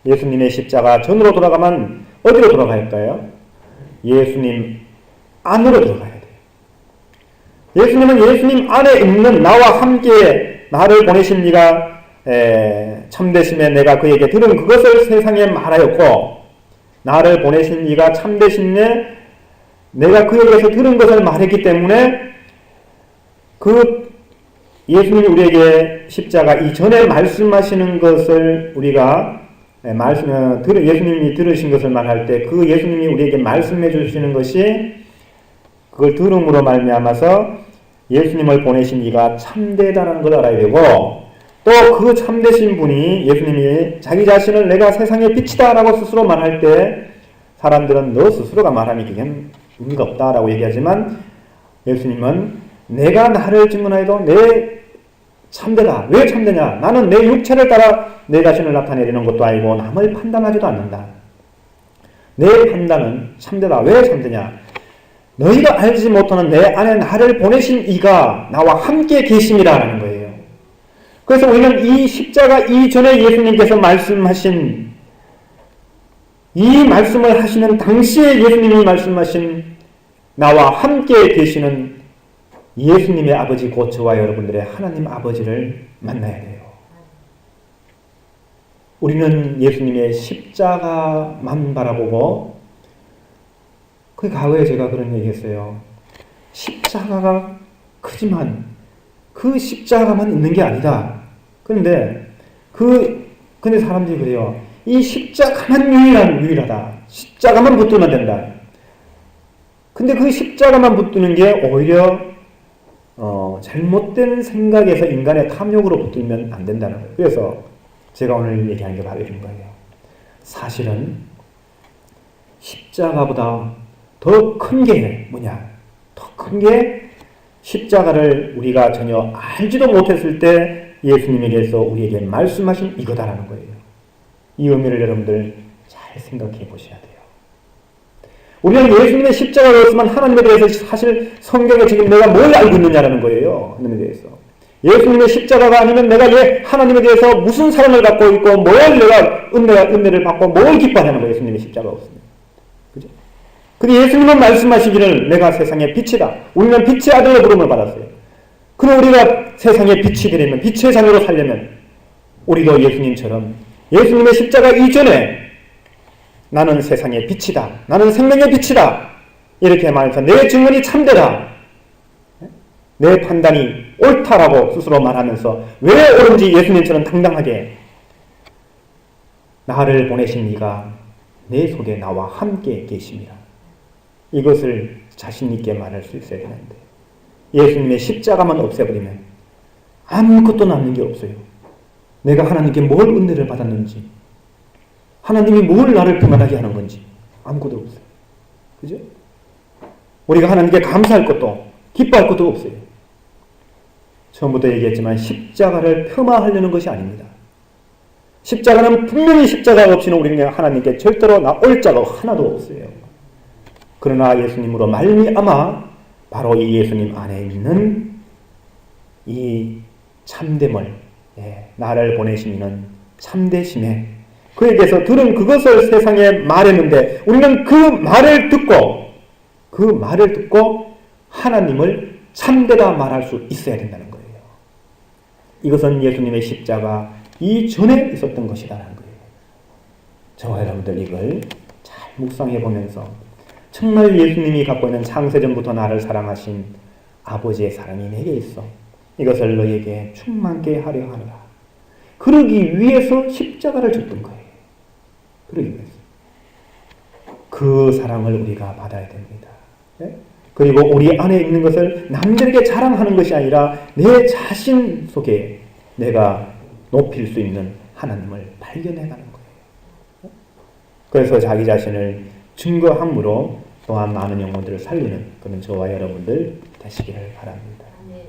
예수님의 십자가 전으로 돌아가면 어디로 돌아가야 할까요? 예수님 안으로 들어가야 돼요. 예수님은 예수님 안에 있는 나와 함께 나를 보내신 이가 참되심에 내가 그에게 들은 그것을 세상에 말하였고 나를 보내신 이가 참되심에 내가 그에게서 들은 것을 말했기 때문에 그 예수님이 우리에게 십자가 이전에 말씀하시는 것을 우리가 예수님이 들으신 것을 말할 때 그 예수님이 우리에게 말씀해 주시는 것이 그걸 들음으로 말미암아서 예수님을 보내신 이가 참되다는 걸 알아야 되고 또 그 참되신 분이 예수님이 자기 자신을 내가 세상의 빛이다 라고 스스로 말할 때 사람들은 너 스스로가 말하니 그게 의미가 없다 라고 얘기하지만 예수님은 내가 나를 증언하여도 내 참되다. 왜 참되냐? 나는 내 육체를 따라 내 자신을 나타내려는 것도 아니고 남을 판단하지도 않는다. 내 판단은 참되다. 왜 참되냐? 너희가 알지 못하는 내 안에 나를 보내신 이가 나와 함께 계심이라는 거예요. 그래서 우리는 이 십자가 이전에 예수님께서 말씀하신 이 말씀을 하시는 당시에 예수님이 말씀하신 나와 함께 계시는 예수님의 아버지 곧 저와 여러분들의 하나님 아버지를 만나야 돼요. 우리는 예수님의 십자가만 바라보고 그 과거에 제가 그런 얘기했어요. 십자가가 크지만 그 십자가만 있는 게 아니다. 근데 사람들이 그래요. 이 십자가만 유일하다. 십자가만 붙들면 된다. 근데 그 십자가만 붙드는 게 오히려 잘못된 생각에서 인간의 탐욕으로 붙들면 안 된다는 거예요. 그래서 제가 오늘 얘기하는 게 바로 이런 거예요. 사실은 십자가보다 더 큰 게 뭐냐? 더 큰 게 십자가를 우리가 전혀 알지도 못했을 때 예수님에게서 우리에게 말씀하신 이거다라는 거예요. 이 의미를 여러분들 잘 생각해 보셔야 돼요. 우리는 예수님의 십자가가 없으면 하나님에 대해서 사실 성경에 지금 내가 뭘 알고 있느냐라는 거예요. 하나님에 대해서. 예수님의 십자가가 아니면 내가 하나님에 대해서 무슨 사랑을 갖고 있고 뭘 내가 은혜를 받고 뭘 기뻐하는 거예요. 예수님의 십자가가 없으면. 그죠? 근데 예수님은 말씀하시기를 내가 세상의 빛이다. 우리는 빛의 아들로 부름을 받았어요. 그럼 우리가 세상의 빛이 되려면 빛의 자녀로 살려면 우리도 예수님처럼 예수님의 십자가 이전에 나는 세상의 빛이다. 나는 생명의 빛이다. 이렇게 말해서 내 증언이 참되다. 내 판단이 옳다라고 스스로 말하면서 왜 옳은지 예수님처럼 당당하게 나를 보내신 이가 내 속에 나와 함께 계십니다. 이것을 자신 있게 말할 수 있어야 되는데 예수님의 십자가만 없애버리면 아무것도 남는 게 없어요. 내가 하나님께 뭘 은혜를 받았는지 하나님이 뭘 나를 평안하게 하는 건지 아무것도 없어요. 그죠? 우리가 하나님께 감사할 것도 기뻐할 것도 없어요. 처음부터 얘기했지만 십자가를 폄하하려는 것이 아닙니다. 십자가는 분명히 십자가 없이는 우리는 하나님께 절대로 나올 자가 하나도 없어요. 그러나 예수님으로 말미암아 바로 이 예수님 안에 있는 이 참됨을, 나를 보내시는 참되심에 그에게서 들은 그것을 세상에 말했는데 우리는 그 말을 듣고 하나님을 참되다 말할 수 있어야 된다는 거예요. 이것은 예수님의 십자가 이전에 있었던 것이라는 거예요. 저와 여러분들 이걸 잘 묵상해 보면서 정말 예수님이 갖고 있는 창세전부터 나를 사랑하신 아버지의 사랑이 내게 있어. 이것을 너에게 충만케 하려 하노라. 그러기 위해서 십자가를 줬던 거예요. 그러기 위해서. 그 사랑을 우리가 받아야 됩니다. 그리고 우리 안에 있는 것을 남들에게 자랑하는 것이 아니라 내 자신 속에 내가 높일 수 있는 하나님을 발견해가는 거예요. 그래서 자기 자신을 증거함으로 또한 많은 영혼들을 살리는 그런 저와 여러분들 되시기를 바랍니다.